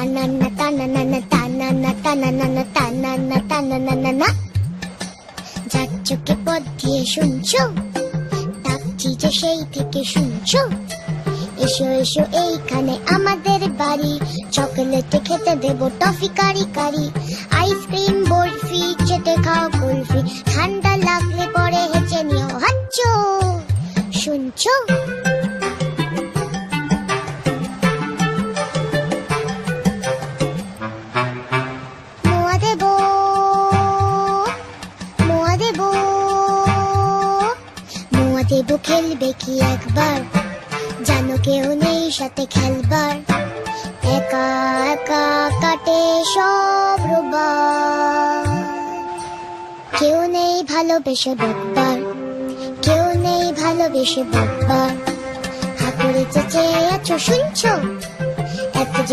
তানানা তানানা তানানা তানানা তানানা তানানা। যার চোখে পথ দিয়ে শুনছো, ডাকছি যে সেই থেকে শুনছো। এসো এসো এইখানে আমাদের বাড়ি, চকলেট খেতে দেবো টফি কারি কারি। আইসক্রিম বরফি চেটে খাও কুলফি, ঠান্ডা লাগলে পরে হেঁচে নিও হাচ্চো। শুনছো? মোয়া দেবো, মোয়া দেবো, মোয়া দেবো খেলবে কি একবার, জানো কেউ নেই সাথে খেলবার। একা একা কাটে সব রোববার, কেউ নেই ভালোবেসে বকবার, কেউ নেই ভালোবেসে বকবার। হাতুড়ে চেঁচে আছো শুনছো? এত